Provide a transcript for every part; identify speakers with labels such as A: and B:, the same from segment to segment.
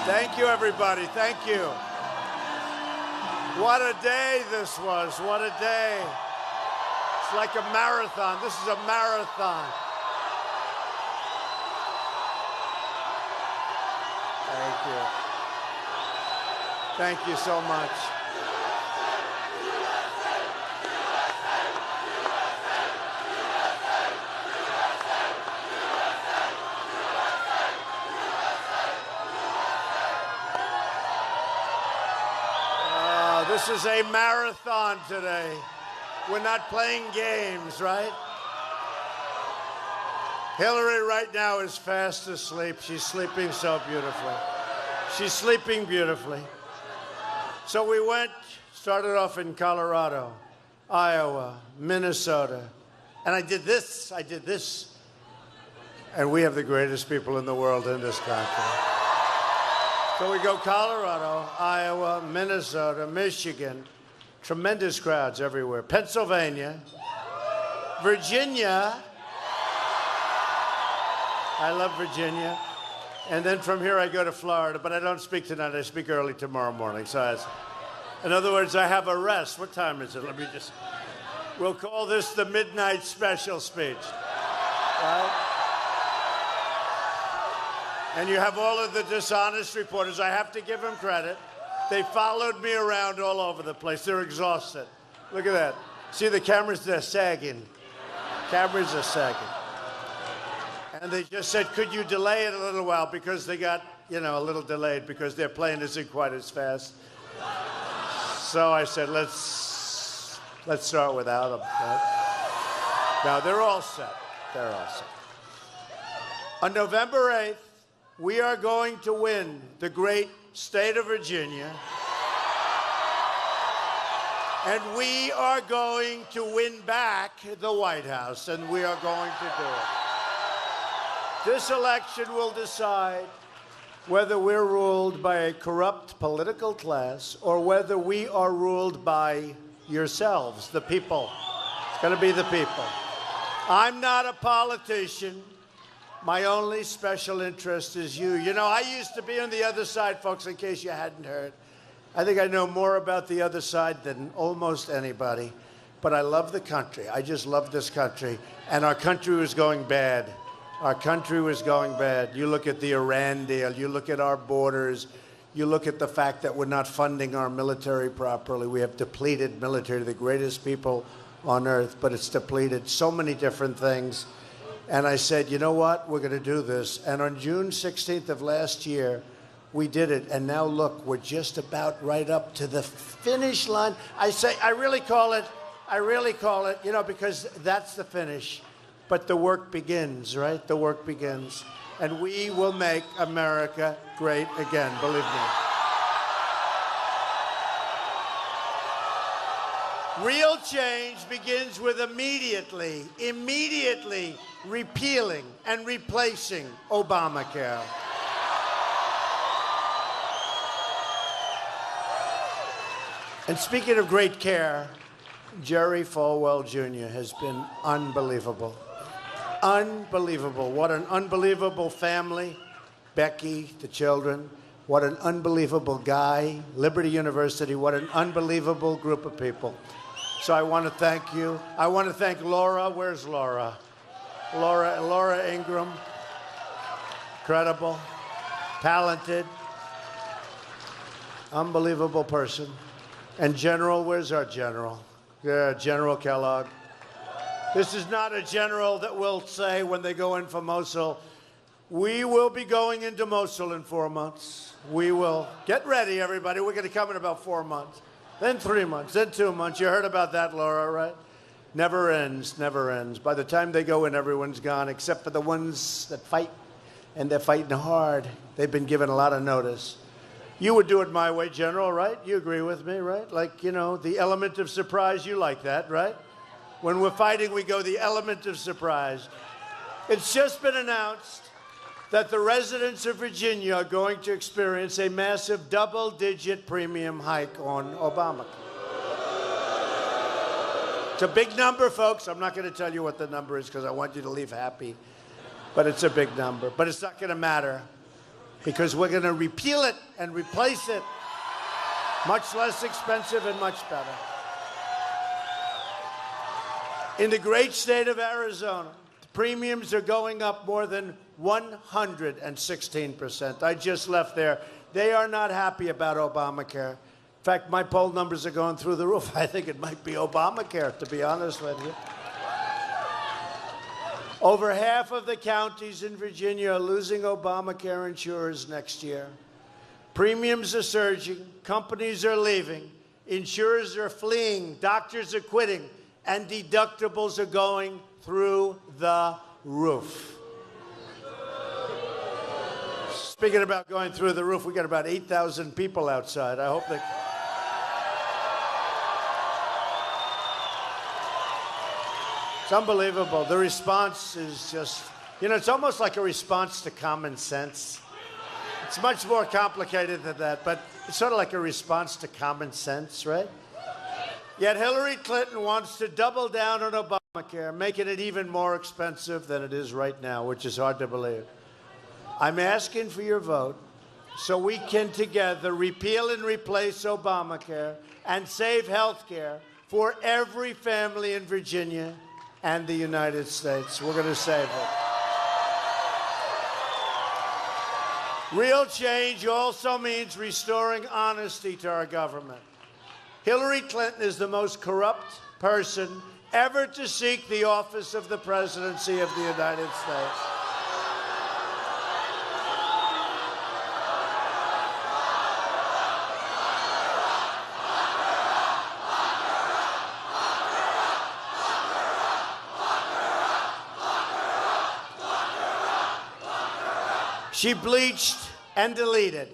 A: Thank you, everybody. Thank you. What a day this was. What a day. It's like a marathon. This is a marathon. Thank you. Thank you so much. This is a marathon today. We're not playing games, right? Hillary right now is fast asleep. She's sleeping so beautifully. She's sleeping beautifully. So we started off in Colorado, Iowa, Minnesota. And I did this. And we have the greatest people in the world in this country. So we go Colorado, Iowa, Minnesota, Michigan, tremendous crowds everywhere. Pennsylvania, Virginia. I love Virginia. And then from here I go to Florida, but I don't speak tonight. I speak early tomorrow morning. So in other words, I have a rest. What time is it? We'll call this the midnight special speech. Right? And you have all of the dishonest reporters. I have to give them credit. They followed me around all over the place. They're exhausted. Look at that. See, the cameras, they're sagging. Cameras are sagging. And they just said, could you delay it a little while? Because they got, a little delayed because their plane isn't quite as fast. So I said, let's start without them. Right? Now, they're all set. They're all set. On November 8th, we are going to win the great state of Virginia. And we are going to win back the White House, and we are going to do it. This election will decide whether we're ruled by a corrupt political class or whether we are ruled by yourselves, the people. It's going to be the people. I'm not a politician. My only special interest is you. I used to be on the other side, folks, in case you hadn't heard. I think I know more about the other side than almost anybody. But I love the country. I just love this country. And our country was going bad. Our country was going bad. You look at the Iran deal. You look at our borders. You look at the fact that we're not funding our military properly. We have depleted military, the greatest people on earth, but it's depleted. So many different things. And I said, you know what? We're going to do this. And on June 16th of last year, we did it. And now, look, we're just about right up to the finish line. I really call it, because that's the finish. But the work begins, right? The work begins. And we will make America great again, believe me. Real change begins with immediately repealing and replacing Obamacare. And speaking of great care, Jerry Falwell Jr. has been unbelievable. Unbelievable. What an unbelievable family. Becky, the children. What an unbelievable guy. Liberty University. What an unbelievable group of people. So I want to thank you. I want to thank Laura. Where's Laura? Laura Ingraham. Incredible. Talented. Unbelievable person. And General, where's our General? Yeah, General Kellogg. This is not a general that will say when they go in for Mosul, we will be going into Mosul in 4 months. We will. Get ready, everybody. We're going to come in about 4 months. Then 3 months, then 2 months. You heard about that, Laura, right? Never ends, never ends. By the time they go in, everyone's gone, except for the ones that fight, and they're fighting hard. They've been given a lot of notice. You would do it my way, General, right? You agree with me, right? Like, the element of surprise, you like that, right? When we're fighting, we go the element of surprise. It's just been announced that the residents of Virginia are going to experience a massive double-digit premium hike on Obamacare. It's a big number, folks. I'm not going to tell you what the number is because I want you to leave happy. But it's a big number. But it's not going to matter. because we're going to repeal it and replace it. Much less expensive and much better. In the great state of Arizona, the premiums are going up more than 116%. I just left there. They are not happy about Obamacare. In fact, my poll numbers are going through the roof. I think it might be Obamacare, to be honest with you. Over half of the counties in Virginia are losing Obamacare insurers next year. Premiums are surging, companies are leaving, insurers are fleeing, doctors are quitting, and deductibles are going through the roof. Speaking about going through the roof, we got about 8,000 people outside. I hope they... It's unbelievable. The response is just, it's almost like a response to common sense. It's much more complicated than that, but it's sort of like a response to common sense, right? Yet Hillary Clinton wants to double down on Obamacare, making it even more expensive than it is right now, which is hard to believe. I'm asking for your vote so we can together repeal and replace Obamacare and save health care for every family in Virginia and the United States. We're going to save it. Real change also means restoring honesty to our government. Hillary Clinton is the most corrupt person ever to seek the office of the presidency of the United States. She bleached and deleted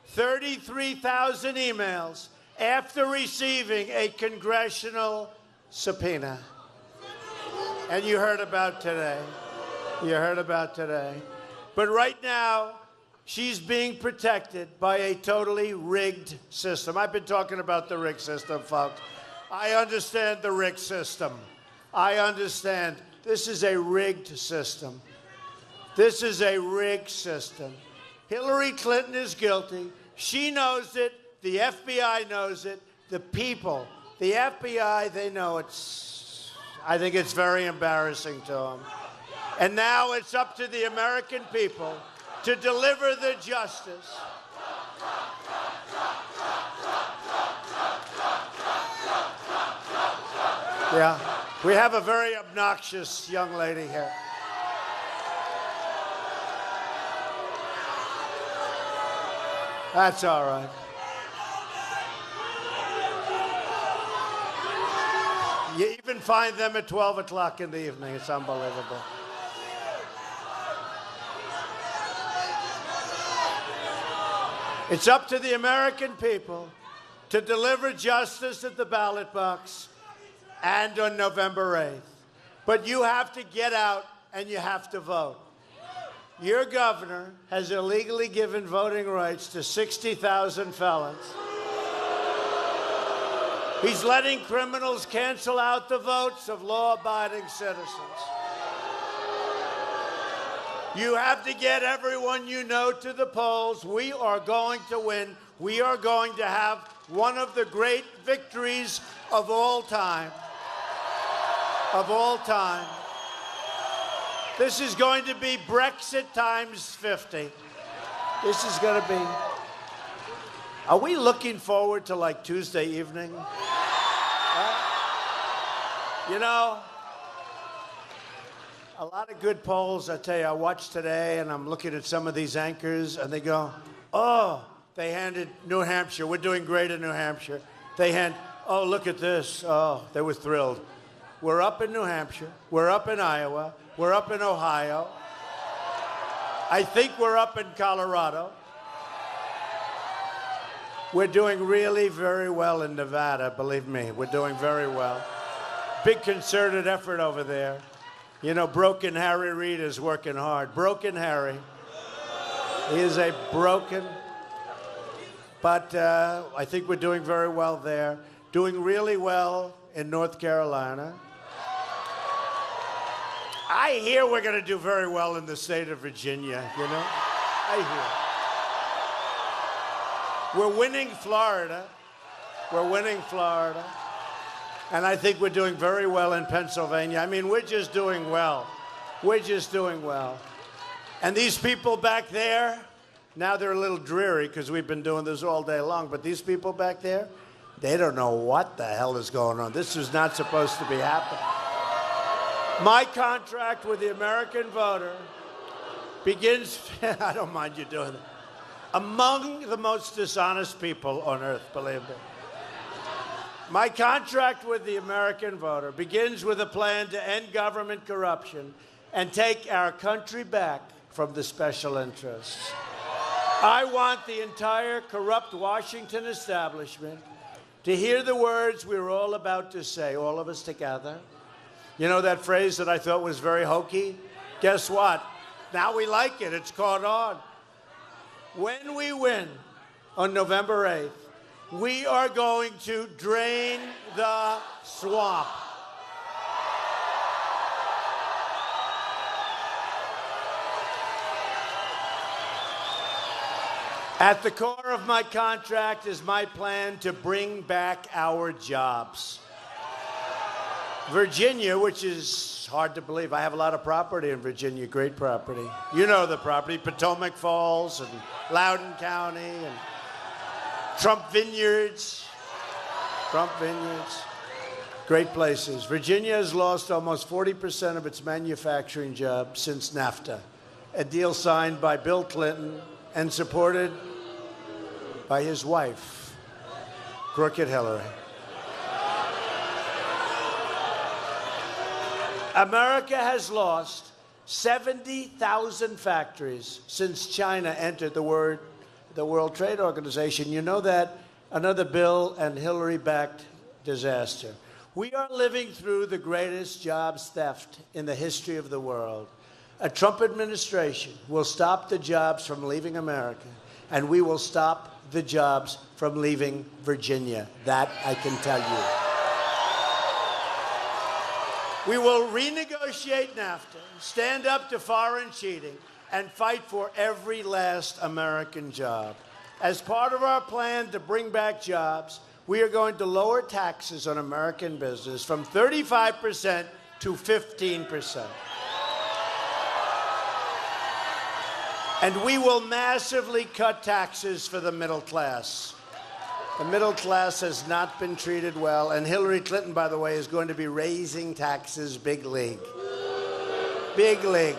A: 33,000 emails after receiving a congressional subpoena. And you heard about today. But right now, she's being protected by a totally rigged system. I've been talking about the rigged system, folks. I understand the rigged system. I understand. This is a rigged system. This is a rigged system. Hillary Clinton is guilty. She knows it. The FBI knows it. The people, the FBI, they know it's, I think it's very embarrassing to them. And now it's up to the American people to deliver the justice. Yeah, we have a very obnoxious young lady here. That's all right. You even find them at 12 o'clock in the evening. It's unbelievable. It's up to the American people to deliver justice at the ballot box and on November 8th. But you have to get out and you have to vote. Your governor has illegally given voting rights to 60,000 felons. He's letting criminals cancel out the votes of law-abiding citizens. You have to get everyone you know to the polls. We are going to win. We are going to have one of the great victories of all time. Of all time. This is going to be Brexit times 50. This is going to be... Are we looking forward to, like, Tuesday evening? You know, a lot of good polls, I tell you, I watched today, and I'm looking at some of these anchors, and they go, oh, they handed New Hampshire. We're doing great in New Hampshire. Oh, look at this. Oh, they were thrilled. We're up in New Hampshire. We're up in Iowa. We're up in Ohio. I think we're up in Colorado. We're doing really very well in Nevada, believe me. We're doing very well. Big concerted effort over there. You know, Broken Harry Reid is working hard. Broken Harry. He is a broken... But I think we're doing very well there. Doing really well in North Carolina. I hear we're going to do very well in the state of Virginia, you know? I hear. We're winning Florida. We're winning Florida. And I think we're doing very well in Pennsylvania. I mean, we're just doing well. We're just doing well. And these people back there, now they're a little dreary because we've been doing this all day long, but these people back there, they don't know what the hell is going on. This is not supposed to be happening. My contract with the American voter begins, I don't mind you doing it, among the most dishonest people on earth, believe me. My contract with the American voter begins with a plan to end government corruption and take our country back from the special interests. I want the entire corrupt Washington establishment to hear the words we were all about to say, all of us together. You know that phrase that I thought was very hokey? Guess what? Now we like it. It's caught on. When we win on November 8th, we are going to drain the swamp. At the core of my contract is my plan to bring back our jobs. Virginia, which is hard to believe. I have a lot of property in Virginia, great property. You know the property, Potomac Falls and Loudoun County and Trump Vineyards. Trump Vineyards. Great places. Virginia has lost almost 40% of its manufacturing jobs since NAFTA, a deal signed by Bill Clinton and supported by his wife, Crooked Hillary. America has lost 70,000 factories since China entered the World Trade Organization. You know that? Another Bill and Hillary-backed disaster. We are living through the greatest jobs theft in the history of the world. A Trump administration will stop the jobs from leaving America, and we will stop the jobs from leaving Virginia. That I can tell you. We will renegotiate NAFTA, stand up to foreign cheating, and fight for every last American job. As part of our plan to bring back jobs, we are going to lower taxes on American business from 35% to 15%. And we will massively cut taxes for the middle class. The middle class has not been treated well, and Hillary Clinton, by the way, is going to be raising taxes big league. Big league.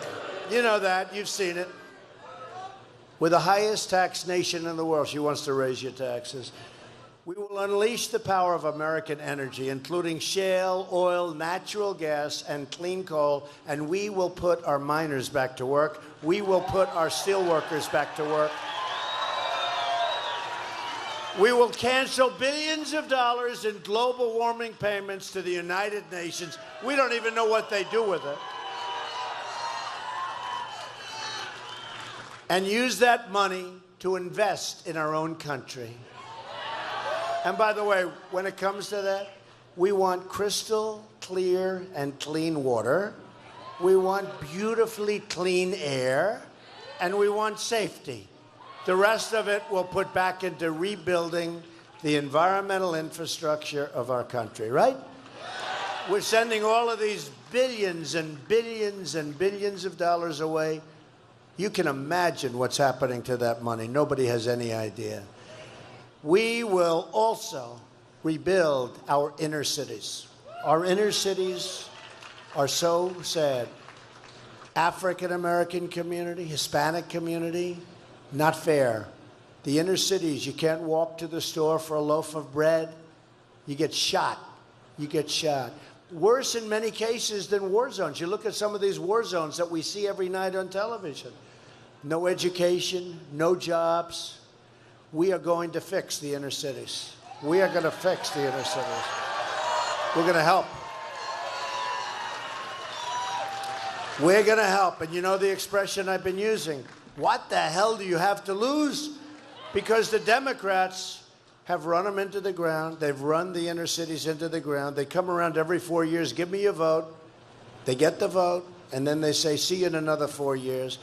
A: You know that. You've seen it. We're the highest tax nation in the world. She wants to raise your taxes. We will unleash the power of American energy, including shale, oil, natural gas, and clean coal, and we will put our miners back to work. We will put our steel workers back to work. We will cancel billions of dollars in global warming payments to the United Nations. We don't even know what they do with it. And use that money to invest in our own country. And by the way, when it comes to that, we want crystal clear and clean water. We want beautifully clean air. And we want safety. The rest of it we'll put back into rebuilding the environmental infrastructure of our country, right? We're sending all of these billions and billions and billions of dollars away. You can imagine what's happening to that money. Nobody has any idea. We will also rebuild our inner cities. Our inner cities are so sad. African American community, Hispanic community, not fair. The inner cities, you can't walk to the store for a loaf of bread. You get shot. You get shot. Worse in many cases than war zones. You look at some of these war zones that we see every night on television. No education, no jobs. We are going to fix the inner cities. We are going to fix the inner cities. We're going to help. We're going to help. And you know the expression I've been using? What the hell do you have to lose? Because the Democrats have run them into the ground. They've run the inner cities into the ground. They come around every 4 years, give me your vote. They get the vote, and then they say, see you in another 4 years.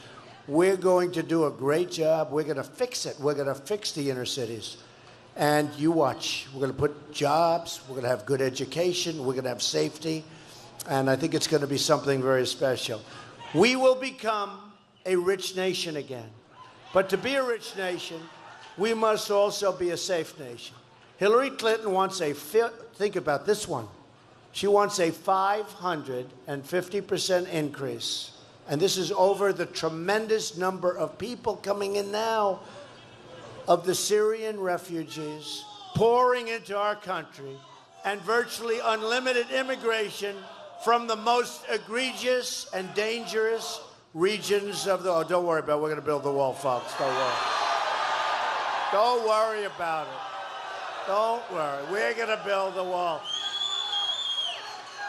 A: We're going to do a great job. We're going to fix it. We're going to fix the inner cities. And you watch. We're going to put jobs. We're going to have good education. We're going to have safety. And I think it's going to be something very special. We will become a rich nation again. But to be a rich nation, we must also be a safe nation. Hillary Clinton wants think about this one. She wants a 550% increase. And this is over the tremendous number of people coming in now, of the Syrian refugees pouring into our country, and virtually unlimited immigration from the most egregious and dangerous regions of the... Oh, don't worry about it. We're going to build the wall, folks. Don't worry. Don't worry about it. Don't worry. We're going to build the wall.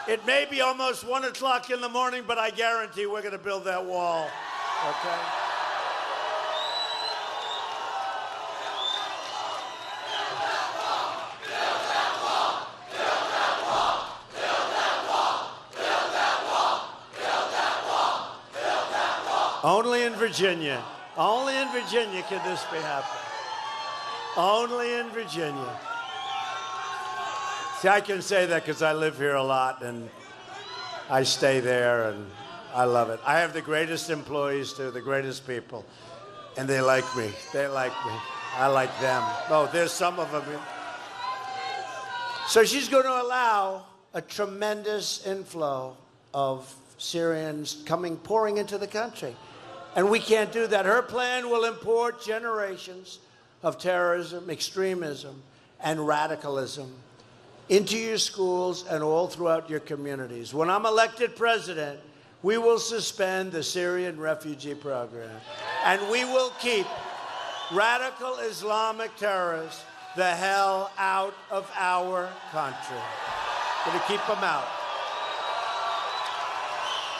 A: It may be almost 1 o'clock in the morning, but I guarantee we're going to build that wall. Okay? Only in Virginia. Only in Virginia can this be happening. Only in Virginia. See, I can say that because I live here a lot and I stay there and I love it. I have the greatest employees too, the greatest people. And they like me. They like me. I like them. Oh, there's some of them. So she's going to allow a tremendous inflow of Syrians pouring into the country. And we can't do that. Her plan will import generations of terrorism, extremism, and radicalism into your schools and all throughout your communities. When I'm elected president, we will suspend the Syrian refugee program. And we will keep radical Islamic terrorists the hell out of our country. We're going to keep them out.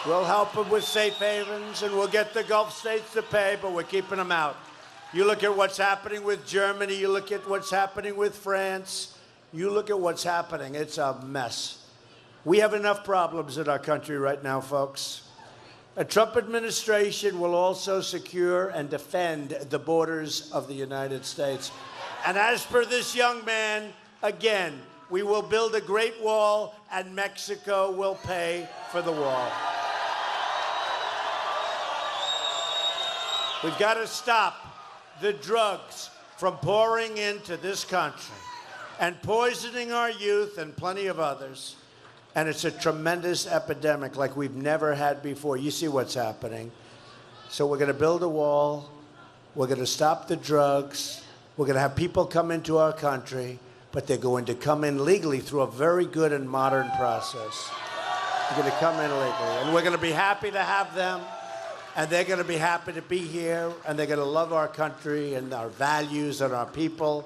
A: We'll help them with safe havens, and we'll get the Gulf states to pay, but we're keeping them out. You look at what's happening with Germany. You look at what's happening with France. You look at what's happening. It's a mess. We have enough problems in our country right now, folks. A Trump administration will also secure and defend the borders of the United States. And as per this young man, again, we will build a great wall, and Mexico will pay for the wall. We've got to stop the drugs from pouring into this country and poisoning our youth and plenty of others. And it's a tremendous epidemic like we've never had before. You see what's happening. So we're going to build a wall. We're going to stop the drugs. We're going to have people come into our country, but they're going to come in legally through a very good and modern process. They're going to come in legally. And we're going to be happy to have them. And they're going to be happy to be here, and they're going to love our country and our values and our people.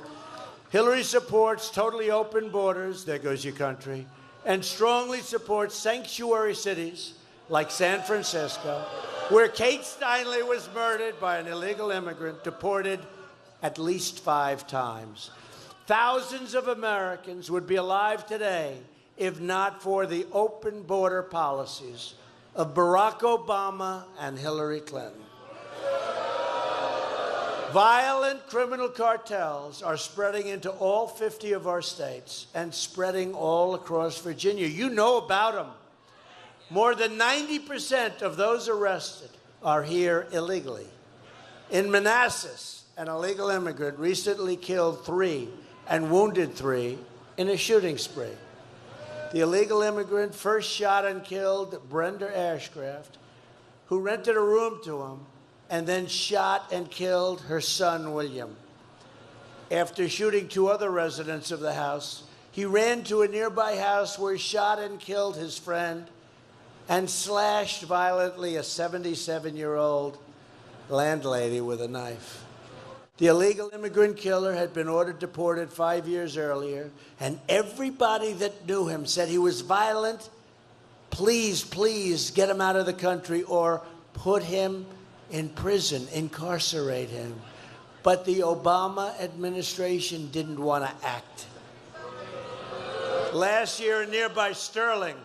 A: Hillary supports totally open borders, there goes your country, and strongly supports sanctuary cities like San Francisco, where Kate Steinle was murdered by an illegal immigrant, deported at least 5 times. Thousands of Americans would be alive today if not for the open border policies of Barack Obama and Hillary Clinton. Violent criminal cartels are spreading into all 50 of our states and spreading all across Virginia. You know about them. More than 90% of those arrested are here illegally. In Manassas, an illegal immigrant recently killed 3 and wounded 3 in a shooting spree. The illegal immigrant first shot and killed Brenda Ashcraft, who rented a room to him, and then shot and killed her son, William. After shooting 2 other residents of the house, he ran to a nearby house where he shot and killed his friend and slashed violently a 77-year-old landlady with a knife. The illegal immigrant killer had been ordered deported 5 years earlier, and everybody that knew him said he was violent. Please, please get him out of the country or put him in prison, incarcerate him. But the Obama administration didn't want to act. Last year in nearby Sterling,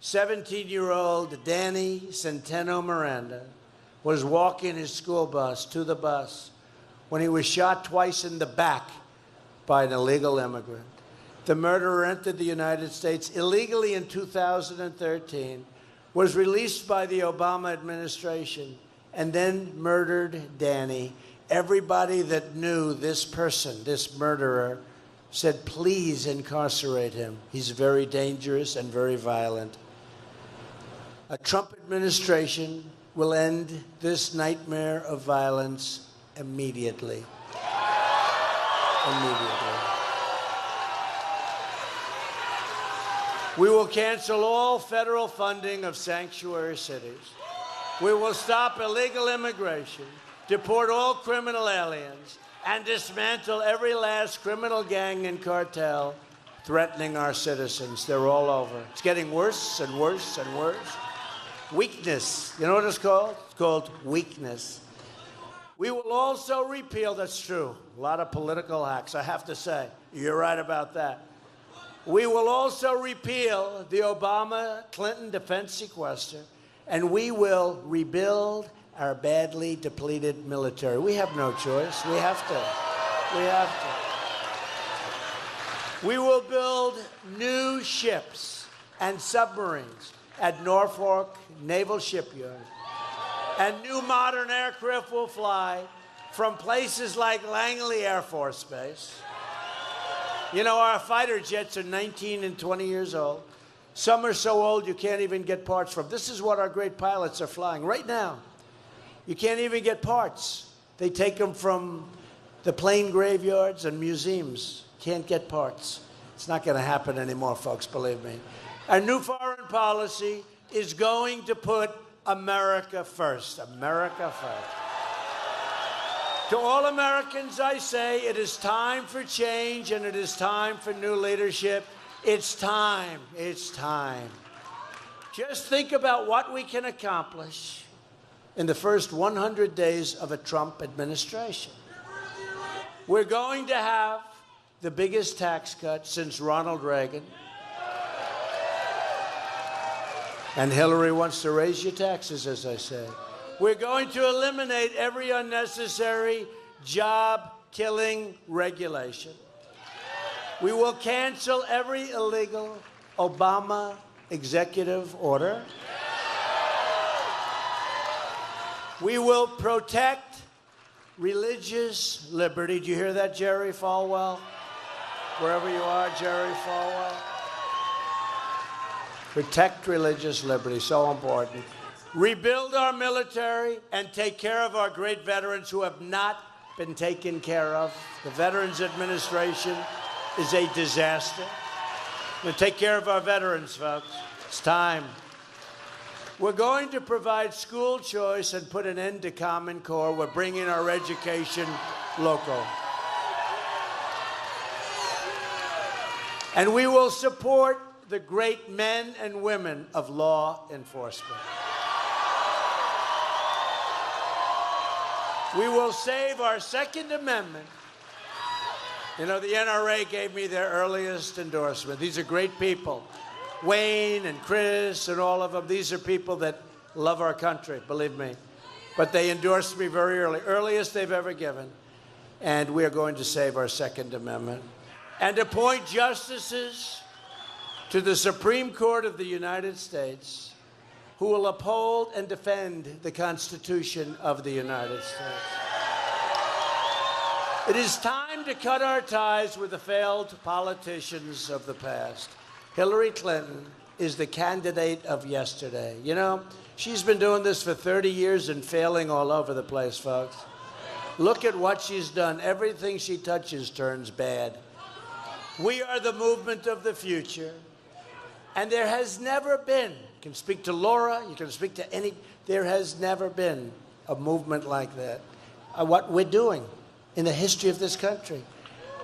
A: 17-year-old Danny Centeno Miranda was walking his school bus to the bus when he was shot twice in the back by an illegal immigrant. The murderer entered the United States illegally in 2013, was released by the Obama administration, and then murdered Danny. Everybody that knew this person, this murderer, said, please incarcerate him. He's very dangerous and very violent. A Trump administration will end this nightmare of violence immediately. Immediately. We will cancel all federal funding of sanctuary cities. We will stop illegal immigration, deport all criminal aliens, and dismantle every last criminal gang and cartel threatening our citizens. They're all over. It's getting worse and worse and worse. Weakness. You know what it's called? It's called weakness. We will also repeal, that's true, a lot of political hacks, I have to say. You're right about that. We will also repeal the Obama-Clinton defense sequester, and we will rebuild our badly depleted military. We have no choice. We have to. We have to. We will build new ships and submarines at Norfolk Naval Shipyard. And new modern aircraft will fly from places like Langley Air Force Base. You know, our fighter jets are 19 and 20 years old. Some are so old you can't even get parts from. This is what our great pilots are flying right now. You can't even get parts. They take them from the plane graveyards and museums. Can't get parts. It's not going to happen anymore, folks, believe me. Our new foreign policy is going to put America first. America first. To all Americans, I say it is time for change and it is time for new leadership. It's time. It's time. Just think about what we can accomplish in the first 100 days of a Trump administration. We're going to have the biggest tax cut since Ronald Reagan. And Hillary wants to raise your taxes, as I said. We're going to eliminate every unnecessary job-killing regulation. We will cancel every illegal Obama executive order. We will protect religious liberty. Do you hear that, Jerry Falwell? Wherever you are, Jerry Falwell. Protect religious liberty, so important. Rebuild our military and take care of our great veterans who have not been taken care of. The Veterans Administration is a disaster. We're going to take care of our veterans, folks. It's time. We're going to provide school choice and put an end to Common Core. We're bringing our education local. And we will support the great men and women of law enforcement. We will save our Second Amendment. You know, the NRA gave me their earliest endorsement. These are great people. Wayne and Chris and all of them. These are people that love our country, believe me. But they endorsed me very early, earliest they've ever given. And we are going to save our Second Amendment. And appoint justices to the Supreme Court of the United States who will uphold and defend the Constitution of the United States. It is time to cut our ties with the failed politicians of the past. Hillary Clinton is the candidate of yesterday. You know, she's been doing this for 30 years and failing all over the place, folks. Look at what she's done. Everything she touches turns bad. We are the movement of the future. And there has never been, you can speak to Laura, you can speak to any, there has never been a movement like that. What we're doing in the history of this country.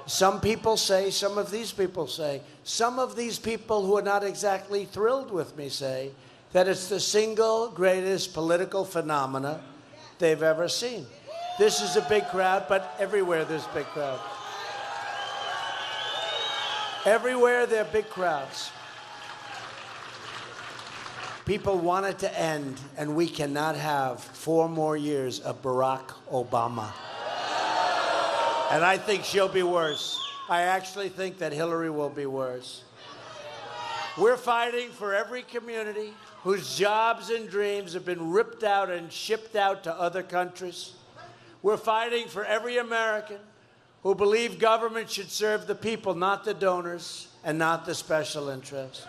A: Some people say, some of these people say, some of these people who are not exactly thrilled with me say that it's the single greatest political phenomena they've ever seen. This is a big crowd, but everywhere there's big crowds. Everywhere there are big crowds. People want it to end, and we cannot have 4 more years of Barack Obama. And I think she'll be worse. I actually think that Hillary will be worse. We're fighting for every community whose jobs and dreams have been ripped out and shipped out to other countries. We're fighting for every American who believe government should serve the people, not the donors and not the special interests.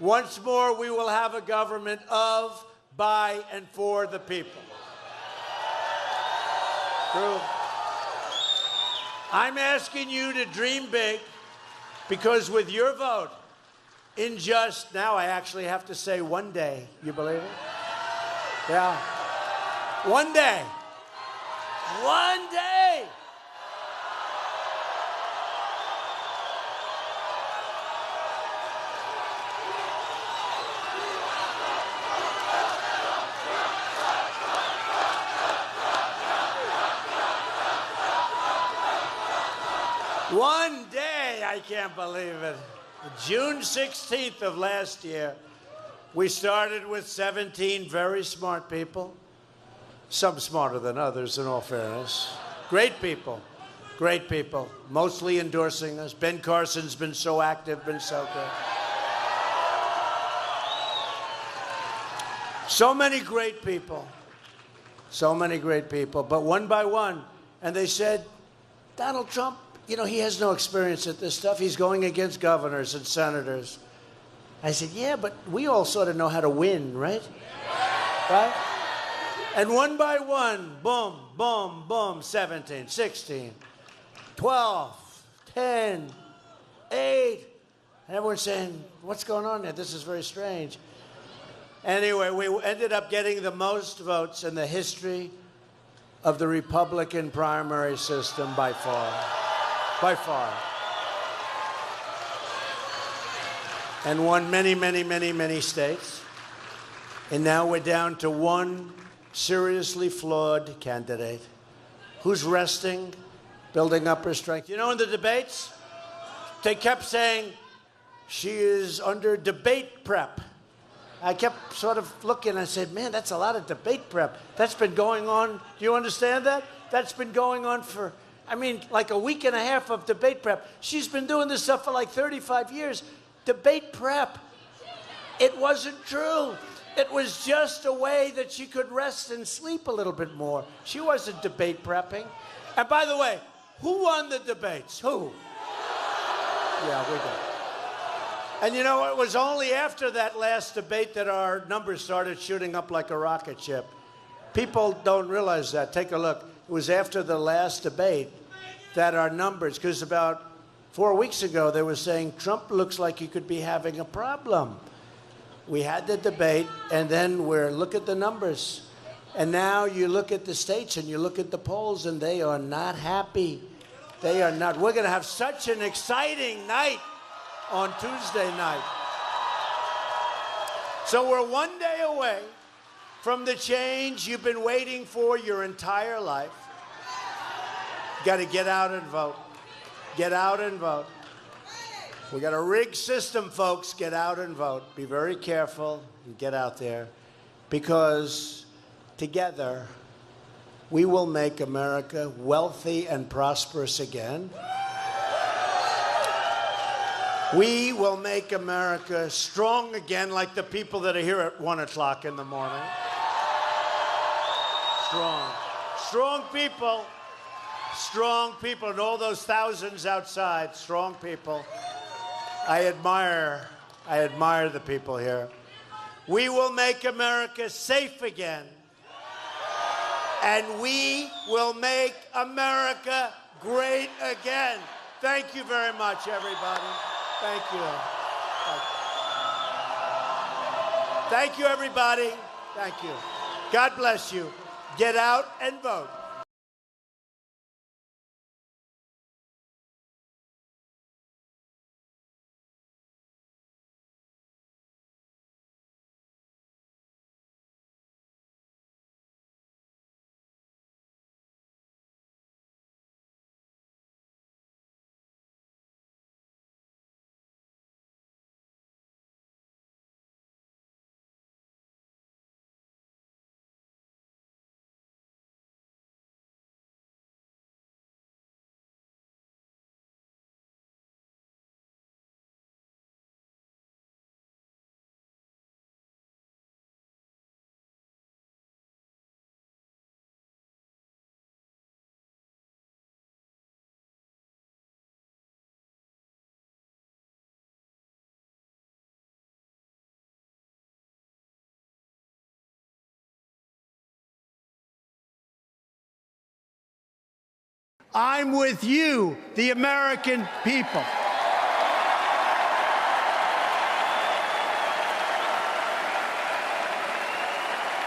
A: Once more, we will have a government of, by, and for the people. True. I'm asking you to dream big, because with your vote, in just, now I actually have to say one day, you believe it? Yeah. One day. One day. One day, I can't believe it. June 16th of last year, we started with 17 very smart people, some smarter than others, in all fairness. Great people, mostly endorsing us. Ben Carson's been so active, been so good. So many great people, but one by one, and they said, Donald Trump, you know, he has no experience at this stuff. He's going against governors and senators. I said, yeah, but we all sort of know how to win, right? Right? And one by one, boom, boom, boom, 17, 16, 12, 10, 8. And everyone's saying, what's going on here? This is very strange. Anyway, we ended up getting the most votes in the history of the Republican primary system by far. By far. And won many, many, many, many states. And now we're down to one seriously flawed candidate who's resting, building up her strength. You know, in the debates, they kept saying she is under debate prep. I kept sort of looking. I said, man, that's a lot of debate prep. That's been going on. Do you understand that? That's been going on for, I mean, like a week and a half of debate prep. She's been doing this stuff for like 35 years. Debate prep. It wasn't true. It was just a way that she could rest and sleep a little bit more. She wasn't debate prepping. And by the way, who won the debates? Who? Yeah, we did. And you know, it was only after that last debate that our numbers started shooting up like a rocket ship. People don't realize that. Take a look. It was after the last debate that our numbers, because about 4 weeks ago they were saying Trump looks like he could be having a problem. We had the debate, and then look at the numbers. And now you look at the states and you look at the polls, and they are not happy. They are not. We're going to have such an exciting night on Tuesday night. So we're one day away from the change you've been waiting for your entire life. You got to get out and vote. Get out and vote. We got a rigged system, folks. Get out and vote. Be very careful and get out there, because together we will make America wealthy and prosperous again. We will make America strong again, like the people that are here at 1 o'clock in the morning. Strong. Strong people. Strong people. And all those thousands outside, strong people. I admire the people here. We will make America safe again. And we will make America great again. Thank you very much, everybody. Thank you. Thank you, everybody. Thank you. God bless you. Get out and vote. I'm with you, the American people.